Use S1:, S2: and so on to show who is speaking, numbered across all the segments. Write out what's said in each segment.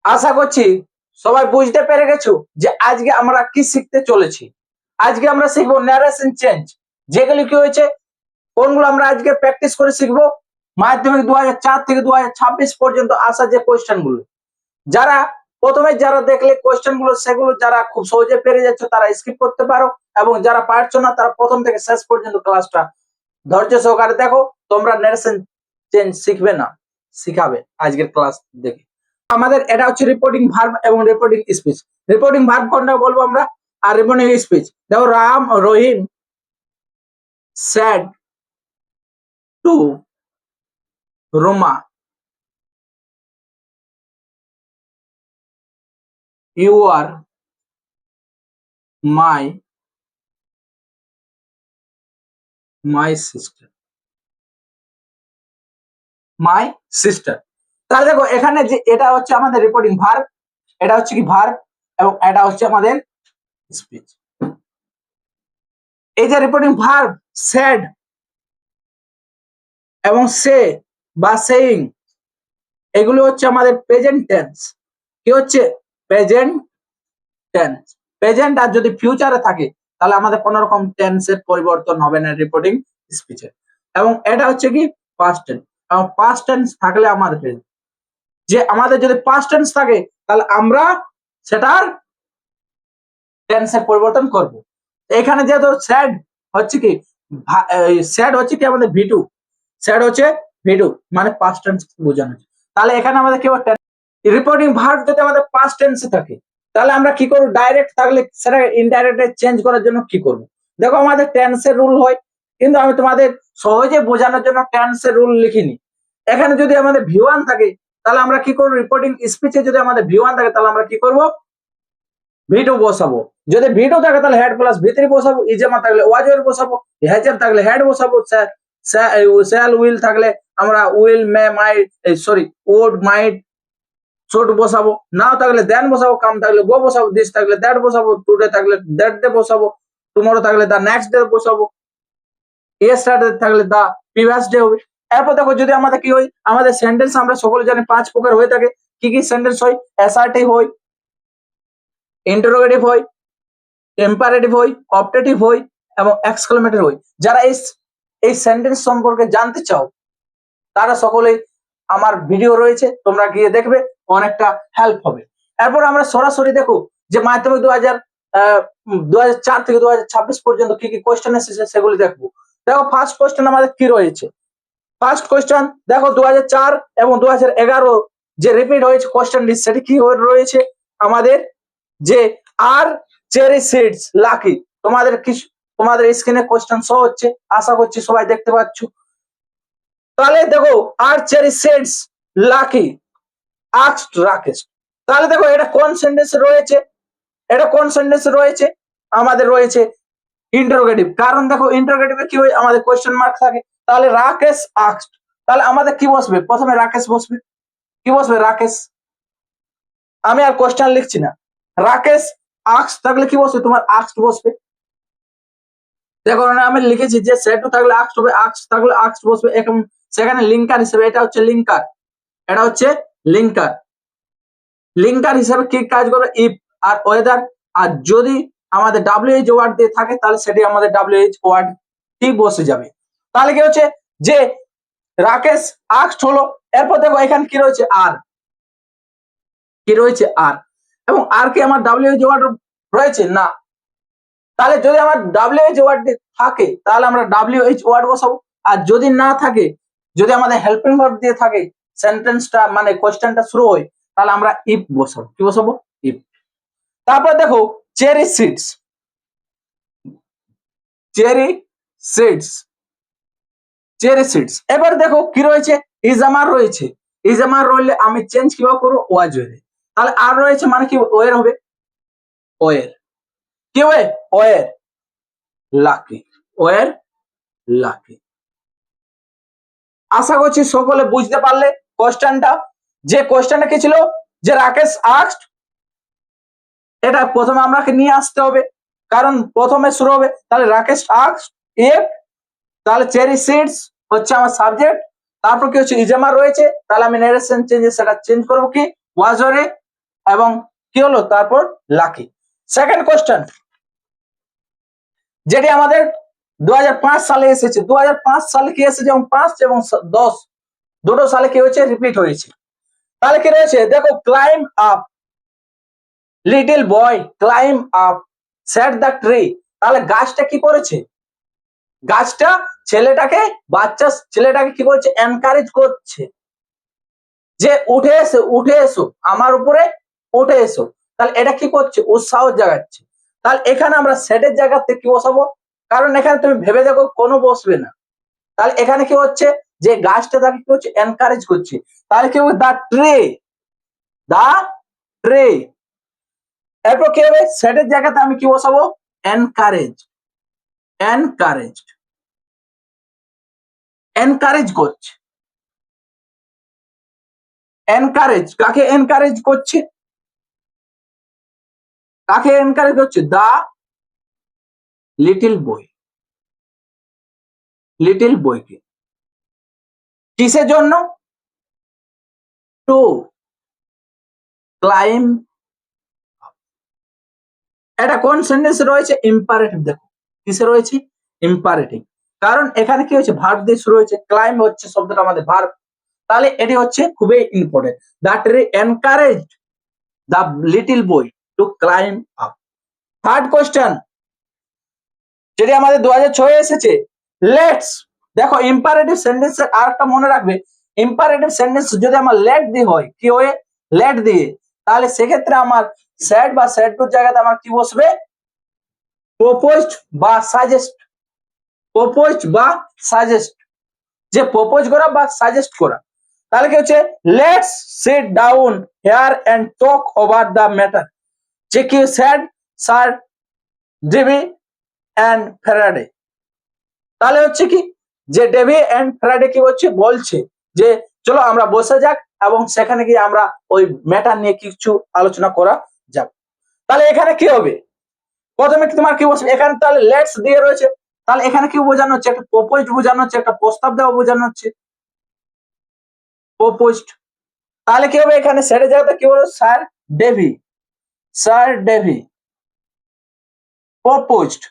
S1: আশা করছি সবাই বুঝতে পেরে গেছো যে আজকে আমরা কি শিখতে চলেছি। আজকে আমরা শিখবো ন্যারেশন চেঞ্জ, যেগুলি কি হয়েছে কোনগুলো আমরা আজকে প্র্যাকটিস করে শিখবো। মাধ্যমিক 2004 থেকে 2026 পর্যন্ত আসা যে কোয়েশ্চেন গুলো, যারা প্রথমে যারা দেখলে কোয়েশ্চেন গুলো সেগুলো যারা খুব সহজে পেরে যাচ্ছে তারা স্কিপ করতে পারো, এবং যারা পারছো না তারা প্রথম থেকে শেষ পর্যন্ত ক্লাসটা ধৈর্য সহকারে দেখো। তোমরা ন্যারেশন চেঞ্জ শিখবে না, শিখাবে আজকের ক্লাস দেখে। আমাদের এটা হচ্ছে রিপোর্টিং ভার্ব এবং রিপোর্টিং স্পিচ। রিপোর্টিং ভার্ব কোনটা বলবো আমরা, আর রিপোর্টিং স্পিচ দেখো Ram Rahim said to Roma, you are my sister, my sister। তাহলে দেখো এখানে যে এটা হচ্ছে আমাদের রিপোর্টিং ভার্ব, এটা হচ্ছে কি ভার্ব, এবং এটা হচ্ছে আমাদের স্পিচ। এই যে রিপোর্টিং ভার্ব said এবং সে বা সেইং, এগুলো হচ্ছে আমাদের প্রেজেন্ট টেন্স। কি হচ্ছে প্রেজেন্ট টেন্স। প্রেজেন্ট আর যদি ফিউচারে থাকে তাহলে আমাদের কোন রকম টেন্সের পরিবর্তন হবে না রিপোর্টিং স্পিচে। এবং এটা হচ্ছে কি পাস্ট টেন্স, এবং পাস্ট টেন্স থাকলে আমাদের যে আমাদের যদি পাস্ট টেন্স থাকে তাহলে আমরা সেটার টেন্সের পরিবর্তন করব। এখানে যেহেতু স্যাড হচ্ছে কি, স্যাড হচ্ছে কি আমাদের ভিটু, স্যাড হচ্ছে ভিটু মানে পাস্ট টেন্স বোঝানো হচ্ছে। তাহলে এখানে আমাদের কি রিপোর্টিং ভার্ব যদি আমাদের পাস্ট টেন্সে থাকে তাহলে আমরা কি করব, ডাইরেক্ট থাকলে সেটা ইনডাইরেক্টে চেঞ্জ করার জন্য কি করব। দেখো আমাদের টেন্সের রুল হয়, কিন্তু আমি তোমাদের সহজে বোঝানোর জন্য টেন্সের রুল লিখিনি। এখানে যদি আমাদের V1 থাকে তাহলে আমরা কি করব, রিপোর্টিং স্পিচে যদি আমাদের V1 থাকে তাহলে আমরা কি করব, V2 বসাবো। যদি V2 থাকে তাহলে হেড প্লাস V3 বসাবো, ইজেমা থাকলে ওয়াজ ওয়ার বসাবো, হ্যাজার থাকলে হেড বসাবো, শ্যাল উইল থাকলে আমরা will may might sorry would might should বসাবো, নাও থাকলে দেন বসাবো, কাম থাকলে গো বসাবো, দিস থাকলে দ্যাট বসাবো, টুডে থাকলে দ্যাট ডে বসাবো, টুমরো থাকলে দা নেক্সট ডে বসাবো, ইয়েস্টারডে থাকলে দা প্রিভিয়াস ডে হবে। এরপর দেখো যদি আমাদের কি হয়, আমাদের সেন্টেন্স আমরা সকলে জানি 5 প্রকার হয়ে থাকে। কি কি সেন্টেন্স হয়, অ্যাসার্টিভ হয়, ইন্টারোগেটিভ হয়, ইম্পারেটিভ হয়, অপটেটিভ হয় এবং এক্সক্লেমেটর হয়। যারা এই সেন্টেন্স সম্পর্কে জানতে চাও তারা সকলেই আমার ভিডিও রয়েছে, তোমরা গিয়ে দেখবে, অনেকটা হেল্প হবে। এরপর আমরা সরাসরি দেখো যে মাধ্যমিক 2004 থেকে 2026 পর্যন্ত কি কি কোয়েশ্চেন এসেছে সেগুলি দেখবো। দেখো ফার্স্ট কোয়েশ্চেন আমাদের কি রয়েছে। ফার্স্ট কোয়েশ্চেন দেখো 2004 এবং 2011 যে রিপিট হয়েছে কোয়েশ্চেনটি, সেটি কি রয়েছে আমাদের, যে আর চেরি সিডস লাকি। তোমাদের কি তোমাদের স্ক্রিনে কোয়েশ্চেন শো হচ্ছে, আশা করছি সবাই দেখতে পাচ্ছ। তাহলে দেখো আর cherry seeds Lucky asked Rakesh. তাহলে দেখো এটা কোন সেন্টেন্সে রয়েছে, এটা কোন সেন্টেন্সে রয়েছে, আমাদের রয়েছে ইন্টারোগেটিভ। কারণ দেখো ইন্টারোগেটিভে কি হয়, আমাদের কোয়েশ্চেন মার্ক থাকে। তাহলে রাকেশ আস্কড, তাহলে আমাদের কি বসবে, প্রথমে রাকেশ বসবে। কি বসবে, রাকেশ। আমি আর কোয়েশ্চেন লিখছি না, রাকেশ আস্কড থাকলে কি বসবে, তোমার আস্কড বসবে। দেখো আমি লিখেছি যে সেটু থাকলে আস্কড হবে, আস্কড থাকলে আস্কড বসবে। এখন সেখানে লিঙ্কার হিসেবে এটা হচ্ছে লিঙ্কার, এটা হচ্ছে লিঙ্কার। লিঙ্কার হিসেবে কি কাজ করবে, ইফ আর ওয়েদার। আর যদি আমাদের WH ওয়ার্ড দিয়ে থাকে তাহলে সেটি আমাদের WH ওয়ার্ড টি বসে যাবে। তাহলে কি হচ্ছে যে রাকেশ আস্কড হলো। এরপর দেখো এখানে কি রয়েছে, আর কি রয়েছে, আর। এবং আর কি আমার WH ওয়ার্ড রয়েছে না। তাহলে যদি আমার WH ওয়ার্ড থাকে তাহলে আমরা WH ওয়ার্ড বসাবো। আর যদি না থাকে, যদি আমাদের হেল্পিং ভার্ব দিয়ে থাকে, সেন্টেন্সটা মানে কোয়েশ্চেনটা শুরু হয়, তাহলে আমরা ইফ বসাবো। কি বসাবো, ইফ। তারপর দেখো cherry seeds, cherry seeds, cherry seeds. এবার দেখো কি রয়েছে, ইজামার রয়েছে। ইজামার রইলে আমি চেঞ্জ কিভাবে করবো, ওয়াজ ওয়ে। তাহলে আর রয়েছে মানে কি, ওয়ের হবে, ওয়ের। কি ওয়ে, ওয়ের লাকি, ওয়ের লাকি। আশা করছি সকলে বুঝতে পারলে কোশ্চেনটা। যে কোশ্চেনটা কি ছিল, যে রাকেশ আস্কড, এটা প্রথমে আমাকে নিয়ে আসতে হবে, কারণ প্রথমে শুরু হবে। তাহলে রাকেশ আস্কড ইফ, তাহলে চেরি সিডস হচ্ছে আমার সাবজেক্ট। তারপর কি হচ্ছে, ইজামা রয়েছে, তাহলে আমি নারেশন চেঞ্জে সেটা চেঞ্জ করবো কি, ওয়াজ ওরে। এবং কি হলো তারপর লাকি। সেকেন্ড কোশ্চেন যেটি আমাদের 2005 সালে এসেছে। 2005 সালে কি এসেছে, যেমন 5 এবং 10 দুটো সালে কি হয়েছে, রিপিট হয়েছে। তাহলে কি রয়েছে দেখো, claim up, little boy claim up set the tree. তাহলে গাছটা কি করেছে, গাছটা বাচ্চা ছেলেটাকে কি করছে, এনকারেজ করছে যে উঠে এসো, উঠে এসো, আমার উপরে উঠে এসো। তাহলে এটা কি করছে, উৎসাহ জাগাচ্ছে। তাহলে এখানে আমরা সেটের জায়গাতে কি বসাবো, কারণ এখানে তুমি ভেবে দেখো কোনো বসবে না। তাহলে এখানে কি হচ্ছে, যে গাছটা তাকে কি হচ্ছে, এনকারেজ করছে। তাহলে কি হবে, দা ট্রে। এরপর কি হবে, সেটের জায়গাতে আমি কি বসাবো, এনকারেজ, এনকারেজ, এনকারেজ করছে। এনকারেজ কাকে এনকারেজ করছে, কাকে এনকারেজ করছে, দা লিটল বয়, লিটল বয়কে। কিসের জন্য, টু ক্লাইম। এটা কোন সেন্টেন্সে রয়েছে, ইম্পারেটিভ। দেখো কিসে রয়েছে, ইম্পারেটিভ। কারণ এখানে কি হচ্ছে, ভার্ব দিয়ে শুরু হয়েছে, ক্লাইম হচ্ছে শব্দটা আমাদের ভার্ব। তাহলে এটি হচ্ছে খুবই important. That encourage the little boy to climb up. Third question যেটি আমাদের 2006 এসেছে, লেটস। দেখো ইম্পারেটিভ সেন্টেন্সের আরেকটা মনে রাখবে, ইম্পারেটিভ সেন্টেন্স যদি আমার লেট দিয়ে হয়, কি হয়ে, লেট দিয়ে, তাহলে সেক্ষেত্রে আমার স্যাড বা স্যাড টুর জায়গাতে আমার কি বসবে, প্রপোজড বা সাজেস্ট, প্রপোজড বা সাজেস্ট, যে প্রপোজ করা বা সাজেস্ট করা। তাহলে কি হচ্ছে, let's sit down here and talk over the matter. যে কি said, sir, Davy and Faraday. তাহলে হচ্ছে কি, যে ডেভি এন্ড ফ্যারাডে কি হচ্ছে, বলছে যে চলো আমরা বসে যাক এবং সেখানে গিয়ে আমরা ওই ম্যাটার নিয়ে কিছু আলোচনা করা যাক। তাহলে এখানে কি হবে, প্রথমে তোমার কি বসবে, এখানে তাহলে লেটস দিয়ে রয়েছে। তাহলে এখানে কি বোঝানো হচ্ছে, একটা প্রপোজড বোঝানো হচ্ছে, একটা প্রস্তাব দেওয়া বোঝানো হচ্ছে, প্রপোজড। তাহলে কি হবে, এখানে সেটের জায়গাতে কি বলবো, sir Davy, sir Davy proposed.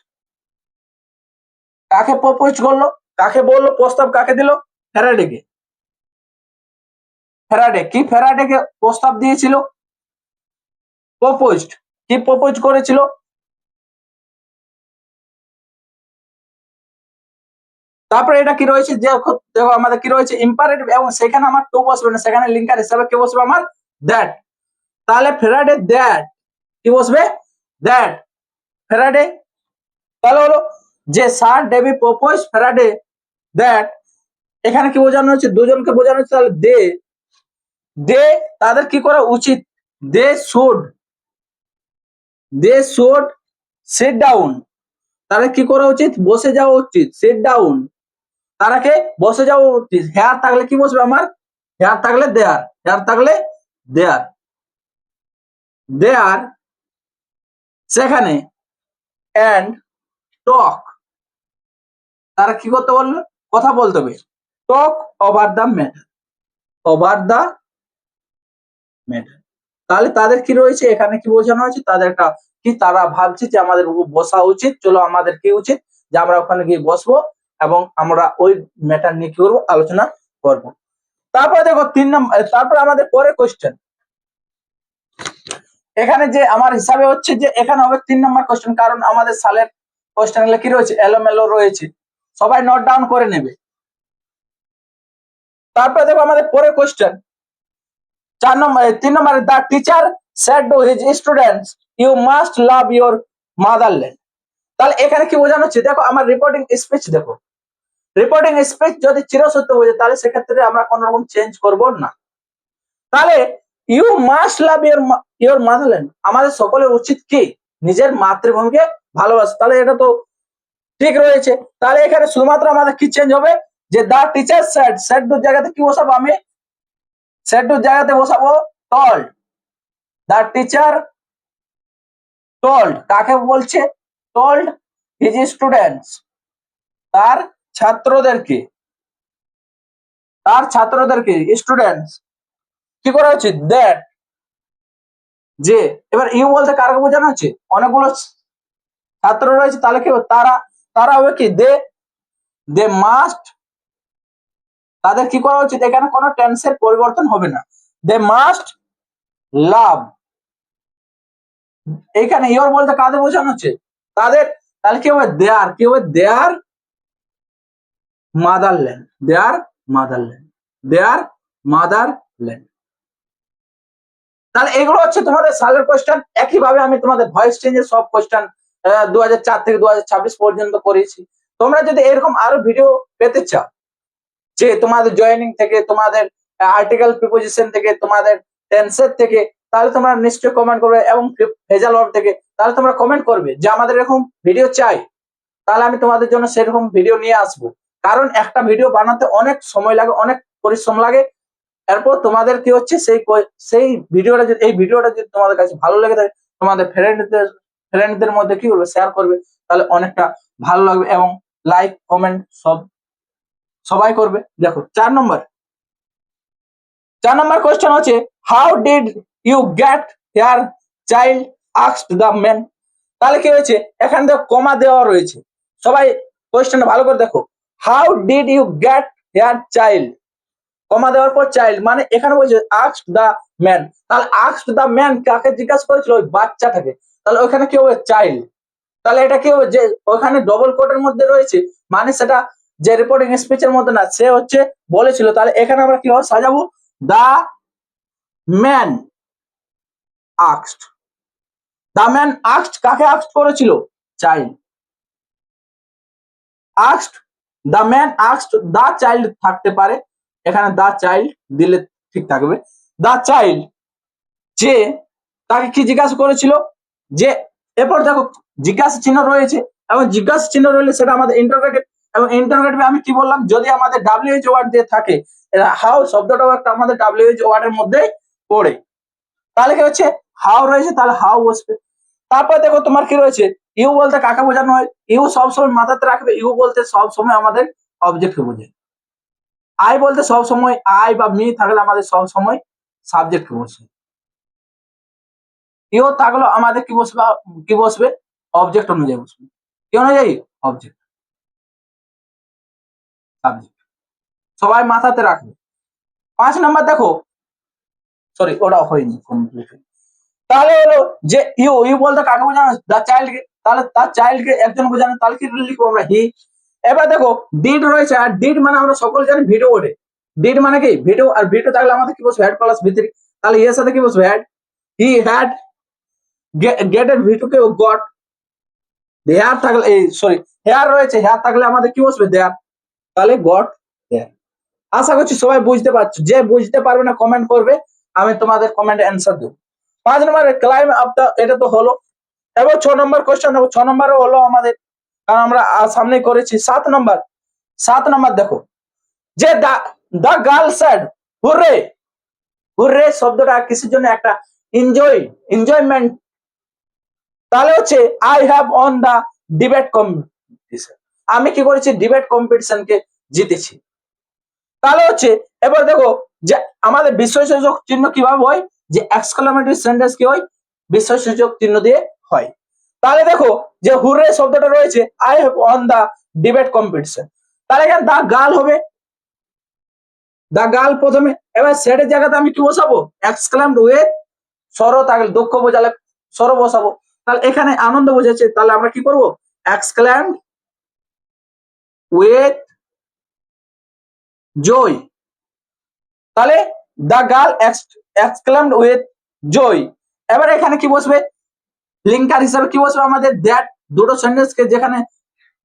S1: কাকে প্রপোজ করলো, কাকে বললো, প্রস্তাব কাকে দিল, ফ্যারাডেকে। ফ্যারাডে কি, ফ্যারাডেকে প্রস্তাব দিয়েছিল, প্রপোজড, কি প্রপোজ করেছিল, তারপরে এটা কি রয়েছে, যে দেখো আমাদের কি রয়েছে, ইম্পারেটিভ, এবং সেখানে আমার টু বসবে না, সেখানে লিঙ্কার হিসাবে কি বসবে, আমার দ্যাট। তাহলে ফ্যারাডে দ্যাট, কি বসবে, দ্যাট, ফ্যারাডে। তাহলে হলো যে sir Davy propose Faraday that. এখানে কি বোঝানো হচ্ছে, দুজনকে বোঝানো হচ্ছে। তাহলে দে তাদের কি করা উচিত, they should, they should sit down, তাদের কি করা উচিত, বসে যাওয়া উচিত, সিট ডাউন, তারাকে বসে যাওয়া উচিত। হেয়ার থাকলে কি বসবে আমার, হেয়ার থাকলে দেয়ার, হেয়ার থাকলে দেয়ার, দেয়ার সেখানে, এন্ড টক, তারা কি করতে বললো, কথা বলতে হবে, টক over the matter, over the matter. তাহলে তাদের কি রয়েছে, এখানে কি বোঝানো হয়েছে, তাদের একটা কি, তারা ভাবছে যে আমাদের বসা উচিত, চলো আমাদের কি উচিত, যে আমরা ওখানে গিয়ে বসবো এবং আমরা ওই ম্যাটার নিয়ে কি করবো, আলোচনা করবো। তারপরে দেখো 3 নম্বর, তারপরে আমাদের পরের কোশ্চেন, এখানে যে আমার হিসাবে হচ্ছে যে এখানে হবে 3 নম্বর কোশ্চেন, কারণ আমাদের সালের কোশ্চেন গুলো কি রয়েছে, এলোমেলো রয়েছে, সবাই নোট ডাউন করে নেবে। তারপরে দেখো আমাদের পরের কোশ্চেন 3 নম্বরে, the teacher said to his students you must love your motherland. তাহলে এখানে কি বোঝানো হচ্ছে, দেখো আমার রিপোর্টিং স্পিচ, দেখো রিপোর্টিং স্পিচ যদি চিরসত্য বোঝে, তাহলে সেক্ষেত্রে আমরা কোন রকম চেঞ্জ করব না। তাহলে you must love your motherland, আমাদের সকলের উচিত কি, নিজের মাতৃভূমিকে ভালোবাসা। তাহলে এটা তো ঠিক রয়েছে। তাহলে এখানে শুধুমাত্র আমাদের কি চেঞ্জ হবে, যে দা টিচার সেড, সেড টু জায়গাতে কি বসাবো, আমি সেড টু জায়গাতে বসাবো টল্ড, দা টিচার টোল্ড, কাকে বলছে, টোল্ড হিজ স্টুডেন্টস, তার ছাত্রদেরকে, তার ছাত্রদেরকে, স্টুডেন্টস কি করা উচিত, দ্যাট যে এবার ইউ বলতে কারকে বোঝানো হচ্ছে, অনেকগুলো ছাত্র রয়েছে, তাহলে কি হবে? তারা তারা হবে কি দে মাস্ট, তাদের কি করা উচিত? এখানে কোনো টেন্সের পরিবর্তন হবে না, দে মাস্ট লাভ। এইখানে ইয়োর বলতে কাদের বোঝানো হচ্ছে? তাদের। তাহলে কি হবে? দেয়ার, কি হবে? দেয়ার মাদারল্যান্ড, দেয়ার মাদারল্যান্ড, দেয়ার মাদারল্যান্ড। তাহলে এগুলো হচ্ছে তোমাদের সালের কোয়েশ্চেন। একইভাবে আমি তোমাদের ভয়েস চেঞ্জের সব কোয়েশ্চেন 2004 থেকে 2026 পর্যন্ত করেছি। তোমরা যদি এরকম আরো ভিডিও পেতে চাও, যে তোমাদের জয়েনিং থেকে, তোমাদের আর্টিকেল প্রিপোজিশন থেকে, তোমাদের টেন্সের থেকে, তাহলে তোমরা নিশ্চয়ই কমেন্ট করবে, এবং ভেজাল ওয়ার্ড থেকে, তাহলে তোমরা কমেন্ট করবে যে আমাদের এরকম ভিডিও চাই, তাহলে আমি তোমাদের জন্য সেরকম ভিডিও নিয়ে আসবো। কারণ একটা ভিডিও বানাতে অনেক সময় লাগে, অনেক পরিশ্রম লাগে। এরপর তোমাদের কি হচ্ছে, সেই ভিডিওটা যদি, এই ভিডিওটা যদি তোমাদের কাছে ভালো লেগে থাকে, তোমাদের ফ্রেন্ডদের মধ্যে কি করবে? শেয়ার করবে, তাহলে অনেকটা ভালো লাগবে, এবং লাইক কমেন্ট সবাই করবে। দেখো 4 নম্বর কোয়েশ্চেন হচ্ছে, how did you get here child asked the man. তাহলে কি হয়েছে? এখানে দেখো কমা দেওয়া রয়েছে, সবাই কোয়েশ্চেনটা ভালো করে দেখো। How did you get here child, comma দেওয়ার পর চাইল্ড, মানে এখানে বলছে আস্কড দ্য ম্যান। তাহলে আস্কড দ্য ম্যান কাকে জিজ্ঞাসা করেছিল? ওই বাচ্চাটাকে। তাহলে ওখানে কি হবে? চাইল্ড। তাহলে এটা কি হবে? যে ওখানে ডবল কোটের মধ্যে রয়েছে, মানে সেটা যে রিপোর্টিং স্পিচের মধ্যে না, সে হচ্ছে বলেছিল। তাহলে এখানে আমরা কিভাবে সাজাবো? The man asked, the man asked কাকে আস্কড করেছিল? Child. Asked, the man asked the child থাকতে পারে, এখানে দা চাইল্ড দিলে ঠিক থাকবে। দা চাইল্ড, যে তাকে কি জিজ্ঞাসা করেছিল? যে এরপর দেখো জিজ্ঞাসা চিহ্ন রয়েছে, এবং জিজ্ঞাসা চিহ্ন রইলে সেটা আমাদের ইন্টারোগেটিভ, এবং ইন্টারোগেটিভে আমি কি বললাম? যদি আমাদের ডাব্লিউএইচ ওয়ার্ড দিয়ে থাকে, হাউ শব্দটাও একটা আমাদের ডাব্লিউএইচ ওয়ার্ডের মধ্যে পড়ে, তাহলে কি হচ্ছে? হাউ রয়েছে, তাহলে হাউ বসবে। তারপর দেখো তোমার কি রয়েছে? ইউ বলতে কাকে বোঝানো হয়? ইউ সবসময় মাথাতে রাখবে, ইউ বলতে সবসময় আমাদের অবজেক্টকে বোঝায়। আই বলতে সবসময়, আই বা মি থাকলে আমাদের সবসময় সাবজেক্টকে বোঝায়। ইউ থাকলো আমাদের কি বসবে? কি বসবে? অবজেক্ট অনুযায়ী বসবে। কি অনুযায়ী? অবজেক্ট, সাবজেক্ট, সবাই মাথাতে রাখবে। 5 নম্বর দেখো, সরি ওটা হয়নি কমপ্লিট। তাহলে হলো যে ইউ, ইউ বলতে কাকে বোঝানো? দা চাইল্ডকে। তাহলে তার চাইল্ডকে একজন বোঝানো, তাহলে কি লিখবো আমরা? হি। এবার দেখো ডিড রয়েছে, আর ডিড মানে আমরা সকলে জানি ভিডিও ওঠে। ডিড মানে কি? ভিডিও, আর ভিডিও থাকলে আমাদের কি বসবে? হ্যাড প্লাস ভি3। তাহলে এর সাথে কি বসবে? হ্যাড। হি হ্যাড গেটেড ভি2 কে গট। হেয়ার থাকলে, এই সরি, হেয়ার রয়েছে, হেয়ার থাকলে আমাদের কি বসবে? দেয়ার। তাহলে গট দেয়ার। আশা করছি সবাই বুঝতে পারছো। যে বুঝতে পারবে না কমেন্ট করবে, আমি তোমাদের কমেন্টে অ্যান্সার দেবো। 5 নম্বর ক্লাইম আপ দা, এটা তো হলো। এবার 6 নম্বর কোশ্চেন দেবো। 6 নম্বরও হলো আমাদের, কারণ আমরা সামনে করেছি। 7 নম্বর, 7 নম্বর দেখো, যে the girl said hurrah. Hurrah শব্দটা কিসের জন্য? একটা এনজয়মেন্ট। তাহলে হচ্ছে I have won the debate competition, আমি কি করেছি? ডিবেট কম্পিটিশনকে জিতেছি। তাহলে হচ্ছে এবার দেখো যে আমাদের বিস্ময়সূচক চিহ্ন কিভাবে হয়? যে এক্সক্লেমেটরি সেন্টেন্স কি হয়? বিস্ময়সূচক চিহ্ন দিয়ে হয়। তাহলে দেখো যে হুররে শব্দটা রয়েছে, I have won the debate competition, তাহলে এখানে দা গার্ল হবে, দা গার্ল প্রথমে। এবার সেটের জায়গাতে আমি কি বসাবো? এক্সক্লেমড উইথ সরো, তাহলে দুঃখ বোঝালে সরো বসাবো। তাহলে এখানে আনন্দ বোঝাচ্ছে, তাহলে আমরা কি করবো? এক্সক্লেমড উইথ জয়। তাহলে দা গার্ল এক্সক্লেমড উইথ জয়। এবার এখানে কি বসবে? লিঙ্কার হিসাবে কি বসবে আমাদের? দ্যাট। দুটো সেন্টেন্সকে যেখানে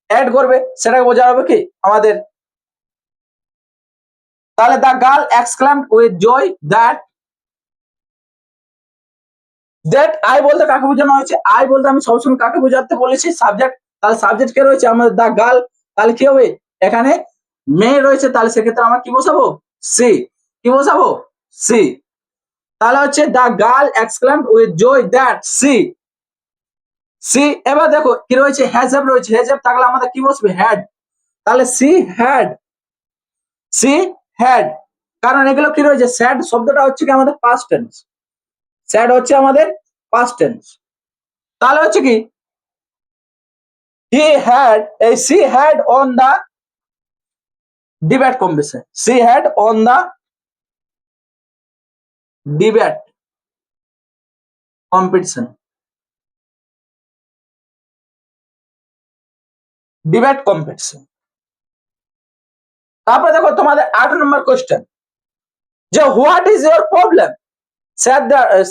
S1: অ্যাড করবে সেটাকে বোঝা হবে কি আমাদের? তাহলে the girl exclaimed with joy that. That I বলতে কাকে বোঝানো হয়েছে? আই বলতে আমি সবসময় কাকে বোঝাতে বলেছি? সাবজেক্ট। তাহলে সাবজেক্ট কে রয়েছে? আমাদের দা গার্ল। তাহলে কি হবে? এখানে মেয়ে রয়েছে, তাহলে সেক্ষেত্রে আমরা কি বসাবো? সি। কি বসাবো? সি। তাহলে হচ্ছে the girl exclaimed with joy that she. She. এবার দেখো কি রয়েছে? হ্যাজ হ্যাভ রয়েছে, হ্যাজ হ্যাভ থাকলে আমাদের কি বসবে? হ্যাড। তাহলে সি হ্যাড, সি হ্যাড। কারণ এগুলো কি রয়েছে? স্যাড শব্দটা হচ্ছে কি আমাদের পাস্ট টেন্স। স্যাড হচ্ছে আমাদের পাস্ট টেন্স। তাহলে হচ্ছে কি she had on the debate competition, she had on the debate competition, debate competition। তারপরে দেখো তোমাদের 8 নম্বর কোশ্চেন, যে what is your problem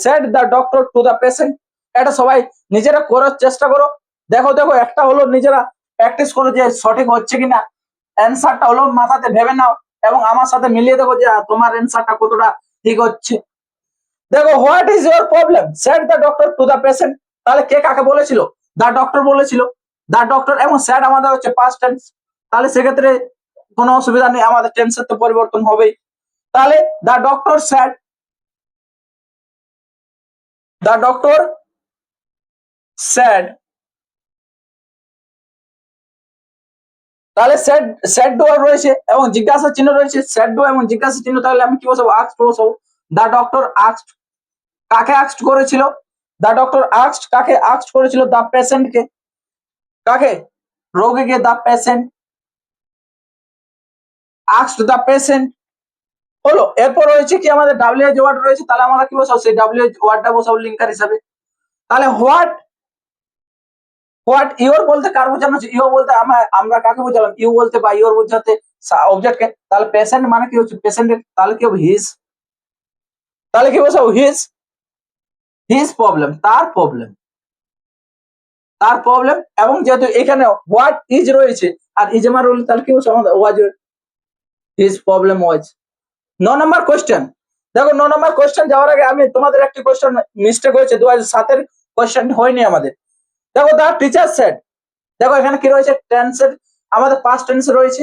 S1: said the doctor to the patient। এটা সবাই নিজেরা করার চেষ্টা করো। দেখো দেখো একটা হলো নিজেরা প্র্যাকটিস করো যে সঠিক হচ্ছে কিনা, অ্যান্সারটা হলো মাথাতে ভেবে নাও এবং আমার সাথে মিলিয়ে দেখো যে তোমার অ্যান্সারটা কতটা ঠিক হচ্ছে। দেখো what is your problem said the doctor to the patient। তাহলে কে কাকে বলেছিল? দা ডক্টর বলেছিল। দা ডক্টর এবং স্যাড আমাদের হচ্ছে পাস্ট টেন্স, তাহলে সেক্ষেত্রে কোনো অসুবিধা নেই, আমাদের টেন্সের তো পরিবর্তন হবেই। তাহলে দা ডক্টর স্যাড, দা ডক্টর স্যাড, তাহলে স্যাড স্যাড ডু রয়েছে এবং জিজ্ঞাসা চিহ্ন রয়েছে, স্যাড ডু এবং জিজ্ঞাসা চিহ্ন, তাহলে আমি কি বসাবো? আস্কড বসাবো। দা ডক্টর আস্কড, কাকে আস্কড করেছিল? দা ডক্টর আস্কড, কাকে আস্কড করেছিল? দা পেশেন্টকে, কাকে? রোগীকে। The patient asked the patient হলো। এরপর রয়েছে কি আমাদের ডাব্লিউএইচ ওয়ার্ড রয়েছে, তাহলে আমরা কি বসাবো? সেই ডাব্লিউএইচ ওয়ার্ডটা বসাবো লিঙ্কার হিসাবে। তাহলে হোয়াট ইউর বলতে কার বোঝানো হচ্ছে? ইউ বলতে আমরা কাকে বোঝালাম? ইউ বলতে বা ইউর বোঝাতে অবজেক্টকে। তাহলে পেশেন্ট মানে কি হচ্ছে? পেশেন্টের, তাহলে কি হবে? হিজ। তাহলে কি বসাবো? হিজ প্রবলেম, তার প্রবলেম, তার প্রবলেম। এবং যেহেতু এখানে হোয়াট ইজ রয়েছে আর ইজ আমার রইল, তাহলে কি বসাবো? আমাদের was, his problem was. 9 number question, দেখো 9 নম্বর কোশ্চেন যাওয়ার আগে আমি তোমাদের একটি কোশ্চেন মিস্টেক হয়েছে, 2007 এর কোশ্চেন হয়নি আমাদের। দেখো দা টিচার সেড, দেখো এখানে কি রয়েছে? টেন্সের আমাদের পাস্ট টেন্স রয়েছে,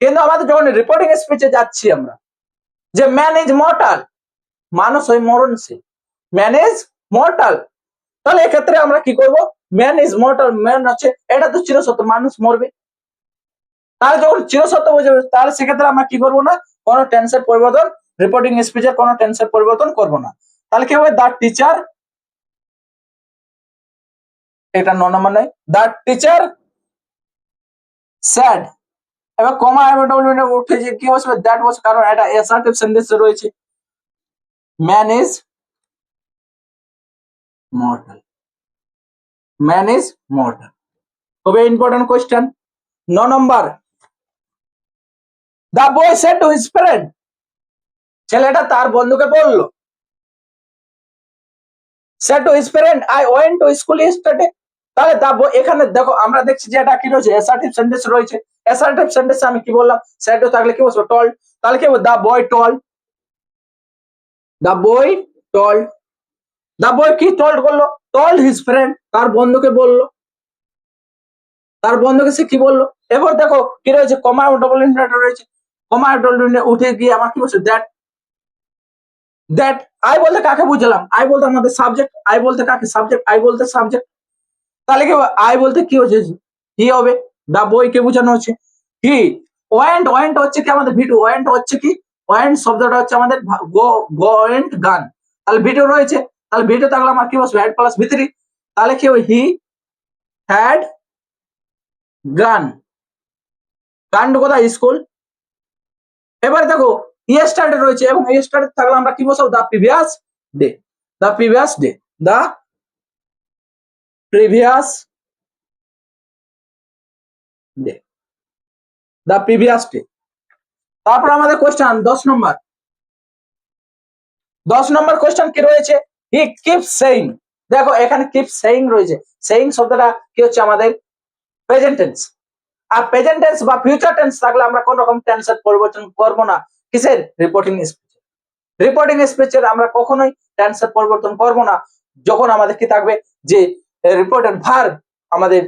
S1: কিন্তু আমাদের যখন রিপোর্টিং স্পিচে যাচ্ছি আমরা, যে ম্যান ইজ মর্টাল, মানুষ হয় মরণশীল, ম্যান ইজ মর্টাল, তাহলে এক্ষেত্রে আমরা কি করব? ম্যান ইজ মর্টাল, ম্যান হচ্ছে এটা তো চিরসত্য, মানুষ মরবে। তাহলে যখন চিরসত্য বোঝাবে, তাহলে সেক্ষেত্রে আমরা কি করবো না? কোনো টেন্সের পরিবর্তন, রিপোর্টিং স্পিচের কোনো টেন্সের পরিবর্তন করব না। তাহলে কি হবে? দা টিচার, এটা 9 নম্বর নয়, দা টিচার স্যাড, এবার কমা উঠে যে কি বসবে? দ্যাট বসে, কারণ এটা অ্যাসার্টিভ সেন্টেন্সে রয়েছে। Man is mortal, man is mortal. খুবই important question. 9 number, the boy said to his friend, ছেলেটা তার বন্ধুকে বলল, said to his friend I went to school yesterday. তাহলে দা বয়, এখানে দেখো আমরা দেখছি যে এটা কি রয়েছে? অ্যাসার্টিভ সেন্টেন্স রয়েছে। অ্যাসার্টিভ সেন্টেন্সে আমি কি বললাম? সেড টু থাকলে কি বলবো? টল্ড। তাহলে কি হবে? দা বয় টল্ড, দা বয় টল্ড, দা বয় কি টল্ড করলো? টল্ড হিজ ফ্রেন্ড, তার বন্ধুকে বললো, তার বন্ধুকে সে কি বললো? এবার দেখো কি রয়েছে? কমা ডবল ইন্টারনেট রয়েছে, কমা ডবল উঠে গিয়ে আমার কি বলছে? দ্যাট, দ্যাট আই বলতে কাকে বুঝলাম? আই বলতে আমাদের সাবজেক্ট, আই বলতে কাকে? সাবজেক্ট, আই বলতে সাবজেক্ট। তাহলে কি আই বলতে কি হচ্ছে? হি হবে। দা বই কে বোঝানো হচ্ছে? হি। ওয়েন্ট, ওয়েন্ট হচ্ছে কি আমাদের ভিডিও, ওয়েন্ট হচ্ছে কি? ওয়েন্ট শব্দটা হচ্ছে আমাদের গোয়েন্ট গান, তাহলে ভিডিও রয়েছে, তাহলে ভিডিও থাকলে আমার কি বসবে? হ্যাড প্লাস ভিতরি, তাহলে কি হবে? হি হ্যাড গান, গান কোথায়? স্কুল। এবারে দেখো ইয়েস্টারডে রয়েছে এবং ইয়েস্টারডে থাকলে আমরা কি বসাবো? দা প্রিভিয়াস ডে, দা প্রিভিয়াস ডে, দা প্রিভিয়াস ডে, দা প্রিভিয়াস ডে। তারপর আমাদের কোশ্চেন 10 নম্বর, 10 নম্বর কোশ্চেন কি রয়েছে? হি কিপস সেইং, দেখো এখানে কিপস সেইং রয়েছে। সেইং শব্দটা কি হচ্ছে? আমাদের প্রেজেন্ট টেন্স। আর প্রেজেন্ট টেন্স বা ফিউচার টেন্স থাকলে আমরা কোন রকম টেন্সের পরিবর্তন করব না। কিসের? Reporting speech. রিপোর্টিং স্পিচের আমরা কখনোই টেন্সের পরিবর্তন করব না যখন আমাদের কি থাকবে? যে রিপোর্টেড ভার্ব আমাদের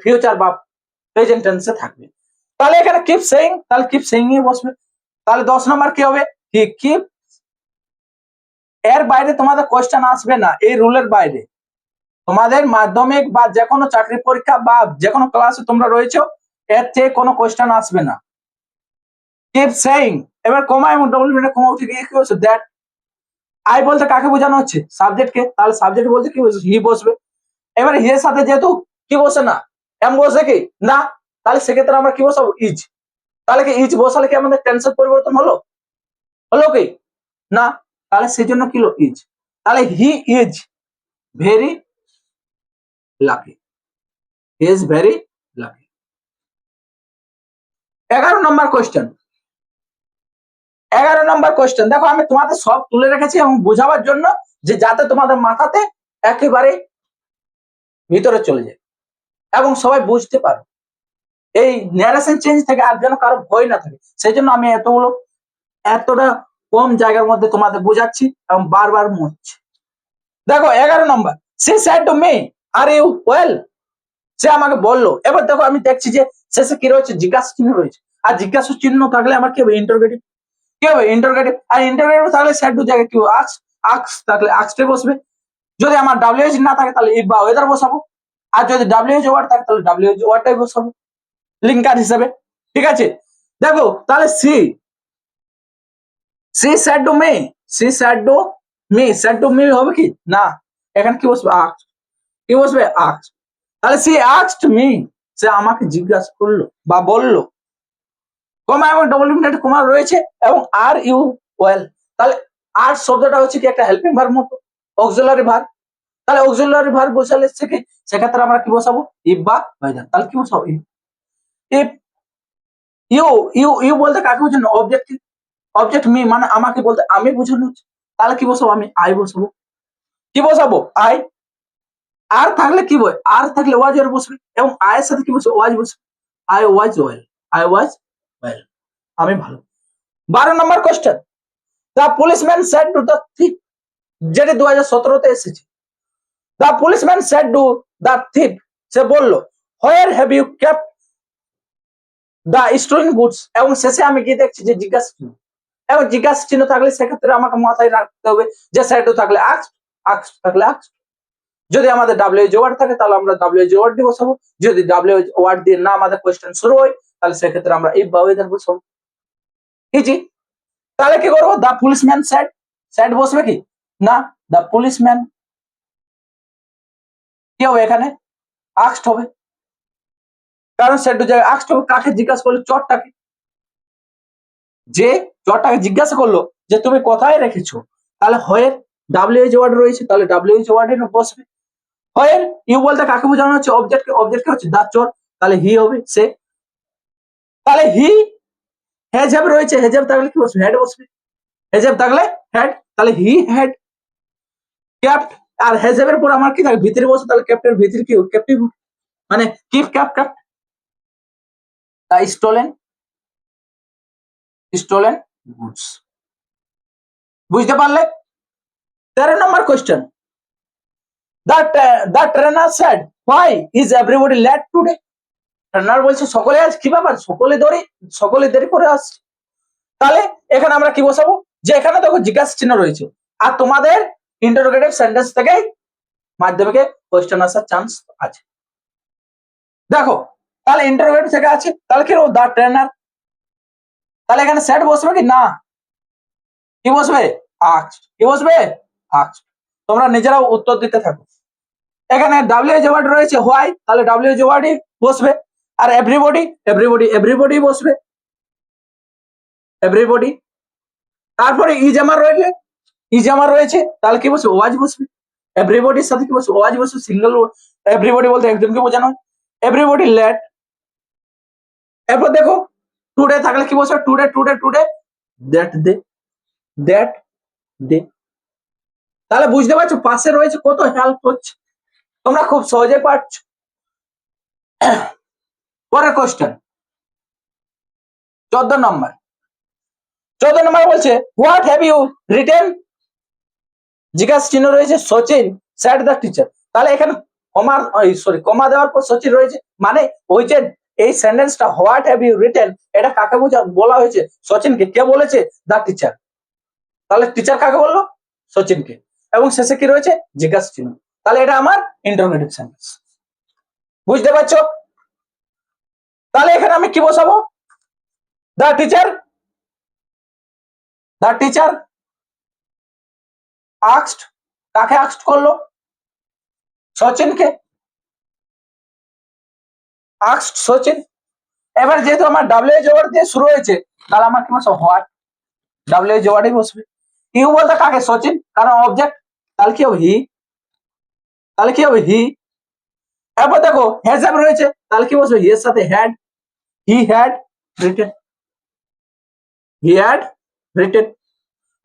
S1: ফিউচার বা প্রেজেন্ট টেন্সে থাকবে। তাহলে এখানে কিপ সেইং, তাহলে কিপ সেইং ই বসবে। তাহলে 10 নম্বর কি হবে? হি কিপ, এর বাইরে তোমাদের কোশ্চেন আসবে না, এই রুলের বাইরে। তোমাদের মাধ্যমিক বা যে কোনো চাকরি পরীক্ষা বা যে কোনো ক্লাসে তোমরা রয়েছো, এর থেকে কোনো কোশ্চেন আসবে না। কিপ সেইং, এবার কমা এবং ডবল মিনিটে কমা উঠে গিয়ে কি হচ্ছে? দ্যাট, আই বলতে কাকে বোঝানো হচ্ছে? সাবজেক্টকে। তাহলে সাবজেক্ট বলতে কি বসবে? হি বসবে। এবারে হি এর সাথে যেহেতু কি বসে না, এম বসে কি না, তাহলে সেক্ষেত্রে আমরা কি বসাবো? ইজ। তাহলে কি ইজ বসালে কি আমাদের টেন্সের পরিবর্তন হলো? হলো কি না? তাহলে সেই জন্য কি হলো? ইজ। তাহলে he is very lucky. He is very lucky. 11 number question. 11 number question দেখো, আমি তোমাদের সব তুলে রেখেছি এবং বোঝাবার জন্য, যে যাতে তোমাদের মাথাতে একেবারে ভিতরে চলে যায় এবং সবাই বুঝতে পারো। এই ন্যারেশন চেঞ্জ থেকে আর যেন কারো ভয় না থাকে, সেই জন্য আমি এতটা কম জায়গার মধ্যে তোমাদের বোঝাচ্ছি এবং বারবার মুছছি। দেখো 11 নম্বর, সে said to me are you well. সে আমাকে বললো। এবার দেখো আমি দেখছি যে শেষে কি রয়েছে? জিজ্ঞাসা চিহ্ন রয়েছে। আর জিজ্ঞাসা চিহ্ন থাকলে আমার কি হবে? ইন্টারোগেটিভ। কি হবে? ইন্টারোগেটিভ। আর ইন্টারোগেটিভ থাকলে সেড টু জায়গায় কি হবে? আক্স থাকলে আক্সটে বসবে। যদি আমার ডাব্লিউএইচ না থাকে তাহলে ইফ বা ওয়েদার বসাবো। আর যদি ডাব্লিউএইচ ওয়ার্ড থাকে তাহলে ডাব্লিউএইচ ওয়ার্ডটাই বসাবো লিঙ্কার হিসেবে। ঠিক আছে, দেখো তাহলে she said to me, she said to me, said to me হবে কি না, এখানে কি বসবে? আক্স। কি বসবে? আক্স। তাহলে সি আক্সড মি, সে আমাকে জিজ্ঞাসা করলো বা বললো। কমা এবং ডবল ইনভার্টেড কমা রয়েছে এবং আর ইউ ওয়েল। তাহলে আর শব্দটা হচ্ছে কি একটা হেল্পিং ভার্ব মতো, অক্সিলারি ভার্ব। তাহলে অক্সিলারি ভার্ব বসালে সেক্ষেত্রে আমরা কি বসাবো? ইফ বা ওয়েদার। তাহলে কি বসাবো? ইফ। ইউ ইউ ইউ বলতে কাকে বোঝানো? অবজেক্ট। অবজেক্ট মি মানে আমাকে বলতে আমি বোঝানো হচ্ছে। তাহলে কি বসাবো? আমি আই বসাবো। কি বসাবো? আই। আর থাকলে কি বই? আর থাকলে ওয়াজ এর বসবে এবং আয়ের সাথে কি বসবে? ওয়াজ বসবে। I was well. I was well. আমি ভালো। 12 number question, the policeman said to the thief, যেটি 2017-তে এসেছে। The policeman said to the thief, সে বললো, where have you kept the stolen goods. এবং শেষে আমি কি দেখছি? যে জিজ্ঞাসা চিহ্ন। এবং জিজ্ঞাসা চিহ্ন থাকলে সেক্ষেত্রে আমাকে মাথায় রাখতে হবে যে সেড টু থাকলে আক্স, আক্স থাকলে আক্স। যদি আমাদের ডাব্লিউএইচ ওয়ার্ড থাকে তাহলে আমরা ডাব্লিউএইচ ওয়ার্ড দিয়ে বসাবো। যদি ডাব্লিউএইচ ওয়ার্ড দিয়ে না আমাদের কোয়েশ্চেন শুরু হয় তাহলে সেক্ষেত্রে আমরা ইফ বা ওয়েদার বসাবো। ইজি। তাহলে কি করবো? দ্য পুলিশম্যান সেড, সেড বসবে কি না, দ্য পুলিশম্যান কি হবে? এখানে আক্সড হবে, কারণ সেড জায়গায় আক্সড হবে। কাকে জিজ্ঞাসা করলো? চটটাকে। যে চটটাকে জিজ্ঞাসা করলো যে তুমি কোথায় রেখেছো, তাহলে হয় ডাব্লিউএইচ ওয়ার্ড রয়েছে, তাহলে ডাব্লিউএইচ ওয়ার্ড এর বসবে। হয় ইউ বলতে কাকে বোঝানো হচ্ছে? অবজেক্টকে। অবজেক্টকে হচ্ছে দা চোর, তাহলে হি হবে সে। তাহলে হি হ্যাজ হ্যাভ রয়েছে, হ্যাজ হ্যাভ থাকলে কি বসবে? হেড বসবে। হ্যাজ হ্যাভ থাকলে হেড, তাহলে হি হ্যাড ক্যাপ্ট। আর হ্যাজ হ্যাভ এর পর আমার কি থাকে? ভিতরে বসে, তাহলে ক্যাপ্টের ভিতরে কি? ক্যাপ্টিভ, মানে কিপ ক্যাপ ক্যাপ। তা স্টোলেন, স্টোলেন গুডস। বুঝতে পারলে? 13 number question, the trainer said why is everybody late today. Trainer বলছে সকলে আজ কি ব্যাপার? সকলে দেরি করে আসছে। তাহলে এখানে আমরা কি বসাবো? যে এখানে দেখো জিজ্ঞাসা চিহ্ন রয়েছে আর তোমাদের ইন্টারোগেটিভ সেন্টেন্স থেকে মাধ্যমিকে কোশ্চেন আসার চান্স আছে। দেখো তাহলে ইন্টারোগেটিভ থেকে আছে, তাহলে কি দা ট্রেনার, তাহলে এখানে সেট বসবে কি না, কি বসবে? আস্কড। কি বসবে? আস্কড। তোমরা নিজেরাও উত্তর দিতে থাকো। এখানে ডাব্লিউএইচ ওয়ার্ড রয়েছে হোয়াই, তাহলে ডাব্লিউএইচ ওয়ার্ডই বসবে। আর এভরিবডি, এভরিবডি বসবে, এভরিবডি। তারপরে ইজ আমার রয়েছে, তাহলে কি বসবে? ওয়াজ বসবে। এভরিবডির সাথে কি বসবে? ওয়াজ বসবে। সিঙ্গেল এভরিবডি বলতে একজনকে বোঝানো হয়। Everybody late. এরপর দেখো টুডে থাকলে কি বসবে? Today that day, that day. তাহলে বুঝতে পারছো পাশে রয়েছে কত হেল্প হচ্ছে, তোমরা খুব সহজে পারছো। পরের কোশ্চেন 14 নম্বর। 14 নম্বর বলছে হোয়াট হ্যাভ ইউ রিটেন, জিজ্ঞাসা চিহ্ন রয়েছে সচিন স্যাড দ্য টিচার। তাহলে এখানে কমা দেওয়ার পর সচিন রয়েছে, মানে ওই যে এই সেন্টেন্সটা হোয়াট হ্যাভ ইউ রিটেন, এটা কাকে বলা হয়েছে? সচিনকে। কে বলেছে? The teacher. তাহলে টিচার কাকে বললো? সচিনকে। এবং শেষে কি রয়েছে? জিজ্ঞাসা চিহ্ন। তাহলে এটা আমার ইন্টারোগেটিভ সেন্টেন্স। বুঝতে পারছো? তাহলে এখানে আমি কি বসাবো? দ্য টিচার, দ্য টিচার আক্সড, কাকে আক্সড করলো? সচিনকে আক্সড সচিন। এবার যেহেতু আমার ডাব্লিউএইচ ওয়ার্ড দিয়ে শুরু হয়েছে, তাহলে আমার কি বসবে? হোয়াট। ডাব্লিউএইচ ওয়ার্ডই বসবে। ইউ বলতে কাকে? সচিন, কারণ অবজেক্ট। তাহলে কি হবে? হি। তাহলে কি হবে? হি। এরপর দেখো হ্যাজ হ্যাভ রয়েছে, তাহলে কি বসবে? হি এর সাথে had. He had written. He had written.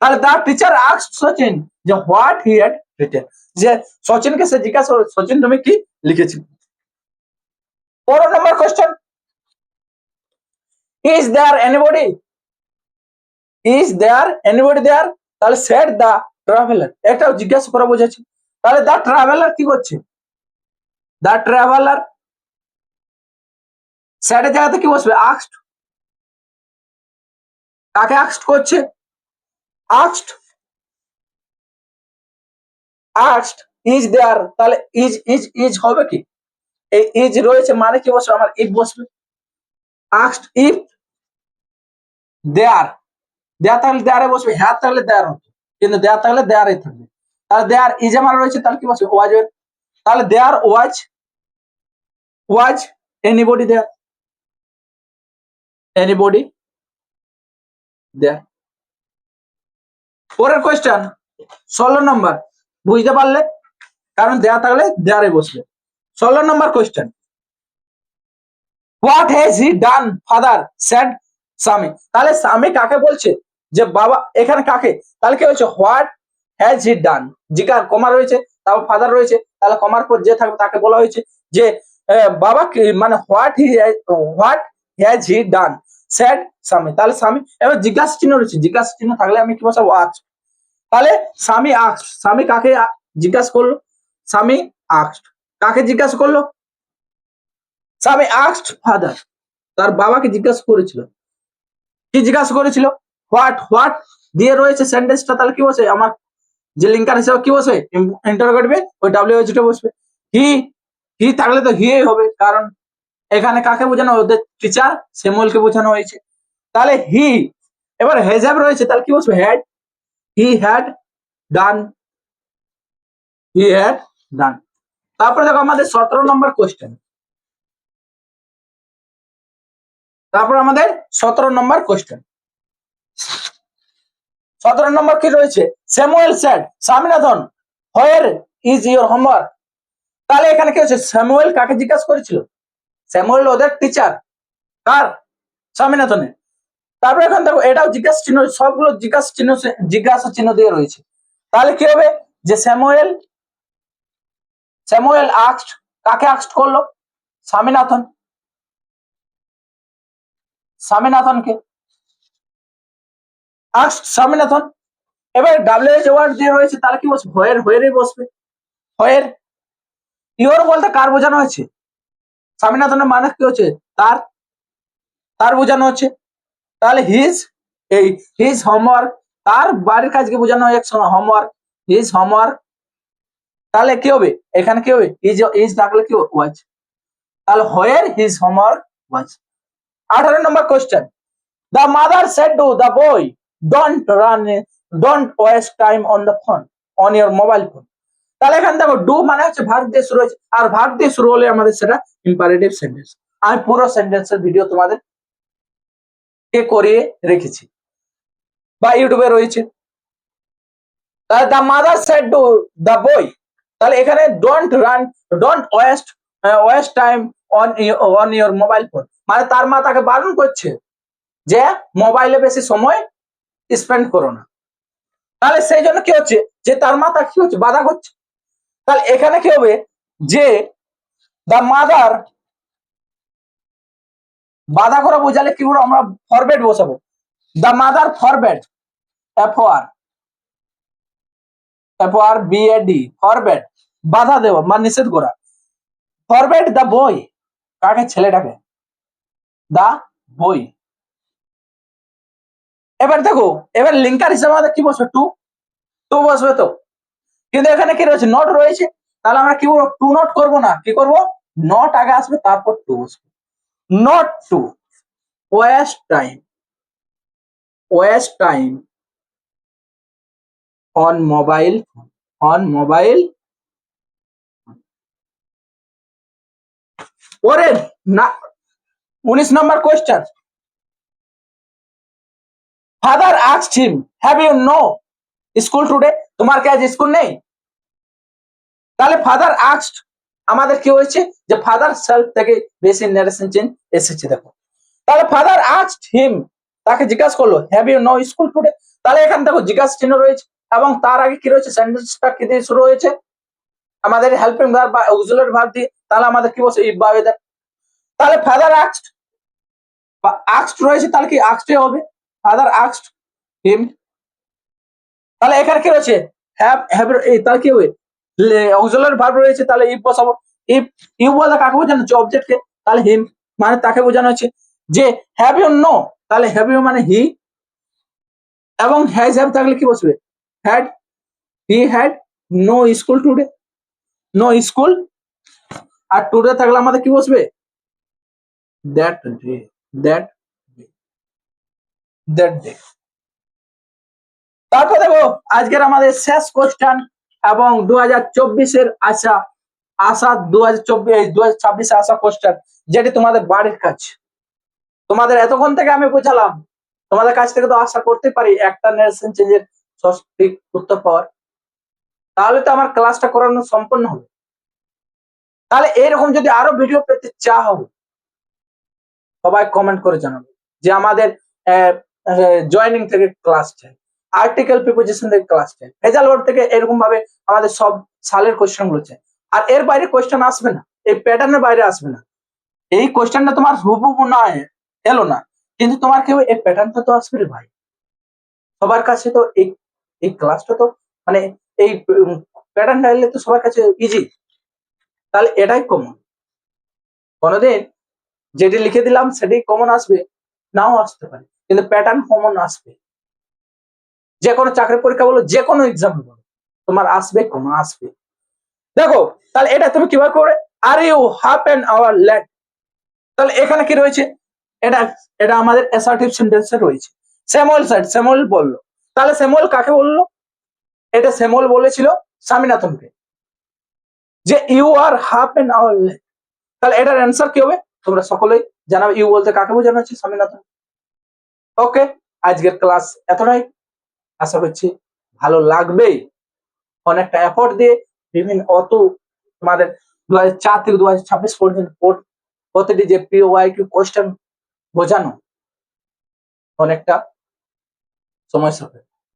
S1: তাহলে তার টিচার আস্কড সচিন যে হোয়াট হি হ্যাড রিটেন, যে সচিনকে সে জিজ্ঞাসা করে সচিন তুমি কি লিখেছি। 4 number question, is there anybody? Is there anybody there? তাহলে সেড দা ট্রাভেলার, একটা জিজ্ঞাসা করা বোঝাচ্ছে। তাহলে দা ট্রাভেলার কি করছে? দা ট্রাভেলার সেডের জায়গাতে কি বসবে? আস্কড। কাকে আস্কড করছে? আস্কড। আস্কড ইজ দেয়ার, তাহলে ইজ ইজ ইজ হবে কি? এই ইজ রয়েছে মানে কি বসবে? আমার ইফ বসবে। আস্কড ইফ দেয়ার, দেয়ার থাকলে দেয়ারে বসবে, হ্যাঁ থাকলে দেয়ার হতো, কিন্তু দেয়ার থাকলে দেয়ারে থাকবে। তাহলে দেয়ার ইজ আমার রয়েছে, তাহলে কি বসবে? ওয়াজ এর। তাহলে দেয়ার ওয়াজ এনিবডি দেয়ার, এনিবডি দেয়ার। পরের কোয়েশ্চেন 16 নম্বর, বুঝতে পারলে? কারণ দেয়া থাকলে দেয়ারে বসবে। 16 number question, what has he done father said স্বামী? তাহলে স্বামী কাকে বলছে? যে বাবা। এখানে কাকে? তাহলে কি হচ্ছে? হোয়াট হ্যাজ হি ডান, জিকার কমা রয়েছে, তারপর ফাদার রয়েছে, তাহলে কমার পর যে থাকবে তাকে বলা হয়েছে যে বাবা মানে what has he done said স্বামী। তাহলে স্বামী, এবার জিজ্ঞাসা চিহ্ন রয়েছে, জিজ্ঞাসা চিহ্ন থাকলে আমি কি বসাবো? আক্স। তাহলে স্বামী আক্স, স্বামী কাকে জিজ্ঞাসা করলো? স্বামী আক্সড, কাকে জিজ্ঞাসা করলো? স্বামী আক্সড ফাদার, তার বাবাকে জিজ্ঞাসা করেছিল। কি জিজ্ঞাসা করেছিল? হোয়াট দিয়ে রয়েছে সেন্টেন্সটা, তাহলে কি বসে? আমার যে লিঙ্কার হিসেবে কি বসে? ইন্টারোগেটিভে ওই ডাব্লিউএইচ টা বসবে। হি, হি থাকলে তো হিই হবে, কারণ এখানে কাকে বোঝানো? ওদের টিচার স্যামুয়েলকে বোঝানো হয়েছে। তাহলে হি। এবার হ্যাজ হ্যাভ রয়েছে, তাহলে কি বসবে? Had. He had done, he had done. তারপরে দেখো আমাদের 17 নম্বর কোশ্চেন। তারপর আমাদের 17 নম্বর কোশ্চেন। 17 নম্বর কি রয়েছে? Samuel said Swaminathan where is your homework? তাহলে এখানে কি হচ্ছে? স্যামুয়েল কাকে জিজ্ঞাসা করেছিল? স্যামুয়েল ওদের টিচার, কার? স্বামীনাথনের। তারপরে এখানে দেখো এটাও জিজ্ঞাসা চিহ্ন, সবগুলো জিজ্ঞাসা চিহ্ন দিয়ে রয়েছে। তাহলে কি হবে? যে স্যামুয়েল আক্সড, কাকে আক্সড করলো? স্বামীনাথনকে আক্সড স্বামীনাথন। এবার ডাব্লিউএইচ ওয়ার্ড দিয়ে রয়েছে, তাহলে কি বসবে? হোয়েরই বসবে। হোয়ের। ইওর বলতে কার বোঝানো হয়েছে? স্বামীনাথনের মানে কি হচ্ছে? তার, তার বোঝানো হচ্ছে। তাহলে হিজ হোমওয়ার্ক, তার বাড়ির কাজকে বোঝানো হয় একসময় হোমওয়ার্ক, হিজ হোমওয়ার্ক। তাহলে কি হবে? এখানে কি হবে? ইজ থাকলে কি ওয়াজ। তাহলে where his homework was. 18 number question, the mother said to the boy don't waste time on the phone, on your mobile phone. তাহলে এখানে দেখো ডু মানে হচ্ছে ভার্ব দিয়ে শুরু হয়েছে, আর ভার্ব দিয়ে শুরু হলে আমাদের সেটা ইম্পারেটিভ সেন্টেন্স। আমি পুরো সেন্টেন্সের ভিডিও তোমাদের কে করিয়ে রেখেছি বা ইউটিউবে রয়েছে। তাহলে the mother said to the বয়, তাহলে এখানে don't waste time on your mobile phone, মানে তার মা তাকে বারণ করছে যে মোবাইলে বেশি সময় স্পেন্ড করো না। তাহলে সেই জন্য কি হচ্ছে? যে তার মা তাকে কি হচ্ছে? বাধা করছে। তাহলে এখানে কি হবে? যে দ্য মাদার, বাধা করা বোঝালে কি বলবো? আমরা ফরবেড বসাবো। The mother forbade, FORBAD, forbade, বাধা দেওয়া মানে নিষেধ করা। ফরবেড দ্য বয়, কাকে? ছেলেটাকে। দা বই। এবার দেখো, এবার লিঙ্কার হিসেবে আমাদের কি বসবে? টু বসবে তো, কিন্তু এখানে কি রয়েছে? নট রয়েছে। তাহলে আমরা কি বলবো? টু নট করবো না, কি করবো? নট আগে আসবে, তারপর টু বসবে। Not to waste time, waste time on mobile, on mobile. ওরে না, 19 number question. Father asked him, have you no school today? তোমার কি আজ স্কুল নেই? তাহলে ফাদার আস্কড আমাদের কি হয়েছে, যে ফাদার সেলফ থেকে বেশি নারেশন চেঞ্জ এসেছে। দেখো, তাহলে ফাদার আস্কড হিম, তাকে জিজ্ঞাসা করলো, have you no school today? তাহলে এখানে দেখো জিজ্ঞাসা চিহ্ন রয়েছে, এবং তার আগে কি রয়েছে, সেন্টেন্সটা কি দিয়ে শুরু হয়েছে, আমাদের হেল্পিং ভার্ব বা অক্সিলারি ভার্ব দিয়ে। তাহলে আমাদের কি বলছে, ইফ বা ওয়েদার। তাহলে ফাদার আস্কড বা আস্কড রয়েছে, তাহলে কি আস্কড হবে, ফাদার আস্কড হিম। তাহলে এখানে কি রয়েছে, হ্যাভ, হ্যাভ, তাহলে কি হবে, অক্সিলারি ভার্ব রয়েছে, তাহলে ইফ বসাবো। ইফ, ইউ বলতে কাকে বোঝানো হচ্ছে, অবজেক্টকে। তাহলে হিম মানে তাকে বোঝানো হচ্ছে। যে হ্যাভ ইউ নো, তাহলে হ্যাভ ইউ মানে হি, এবং হ্যাজ হ্যাভ থাকলে কি বসবে, had, he had no school today, no school. আর টুডে থাকলে আমাদের কি বসবে, that day, that day, that day. তারপর দেখো আজকের আমাদের শেষ কোশ্চেন, এবং 2024-এর আসা আসা 2024-2026-এ আসা কোশ্চেন, যেটি তোমাদের বাড়ির কাজ। তোমাদের এতক্ষণ থেকে আমি বোঝালাম, তোমাদের কাছ থেকে তো আশা করতে পারি একটা নারেশন চেঞ্জের সঠিক উত্তর পাওয়ার। তাহলে তো আমার ক্লাসটা করানো সম্পূর্ণ হবে। তাহলে এরকম যদি আরো ভিডিও পেতে চাও, সবাই কমেন্ট করে জানাবে যে আমাদের জয়েনিং থেকে ক্লাস চাই, আর্টিকেল প্রিপোজিশন থেকে ক্লাস চাই, ভেজাল ওয়ার্ড থেকে এরকম ভাবে আমাদের সব সালের কোশ্চেন গুলো চাই। আর এর বাইরে কোশ্চেন আসবে না, এই প্যাটার্নের বাইরে আসবে না। এই কোশ্চেনটা তোমার হুবহু নয়, এলো না, কিন্তু তোমার কেউ এই প্যাটার্নটা তো আসবে রে ভাই। সবার কাছে তো এই ক্লাসটা তো মানে এই প্যাটার্নটা এলে তো সবার কাছে ইজি। তাহলে এটাই কমন। কোনোদিন যেটি লিখে দিলাম সেটি কমন আসবে, নাও আসতে পারে, কিন্তু প্যাটার্ন কমন আসবে। যে কোনো চাকরির পরীক্ষা বলো, যে কোনো এক্সাম বলো, তোমার আসবে, কমন আসবে। দেখো তাহলে এটা তুমি কিভাবে করে, are you half an hour late. তাহলে এখানে কি রয়েছে, এটা এটা আমাদের অ্যাসার্টিভ সেন্টেন্সে রয়েছে। স্যামুয়েল সেড, স্যামুয়েল বললো। তাহলে স্যামুয়েল কাকে বললো, এটা স্যামুয়েল বলেছিল স্বামীনাথনকে, যে you are half an hour late. তাহলে এটার অ্যান্সার কি হবে, তোমরা সকলেই জানাবে। ইউ বলতে কাকে বোঝানো হচ্ছে, স্বামীনাথন। ওকে, আজকের ক্লাস এতটাই। আশা করছি ভালো লাগবেই। অনেকটা এফোর্ট দিয়ে বিভিন্ন তোমাদের 2004 থেকে 2026 পর্যন্ত প্রতিটি যে POIQ কোশ্চেন বোঝানো অনেকটা সময় সাপেক্ষ।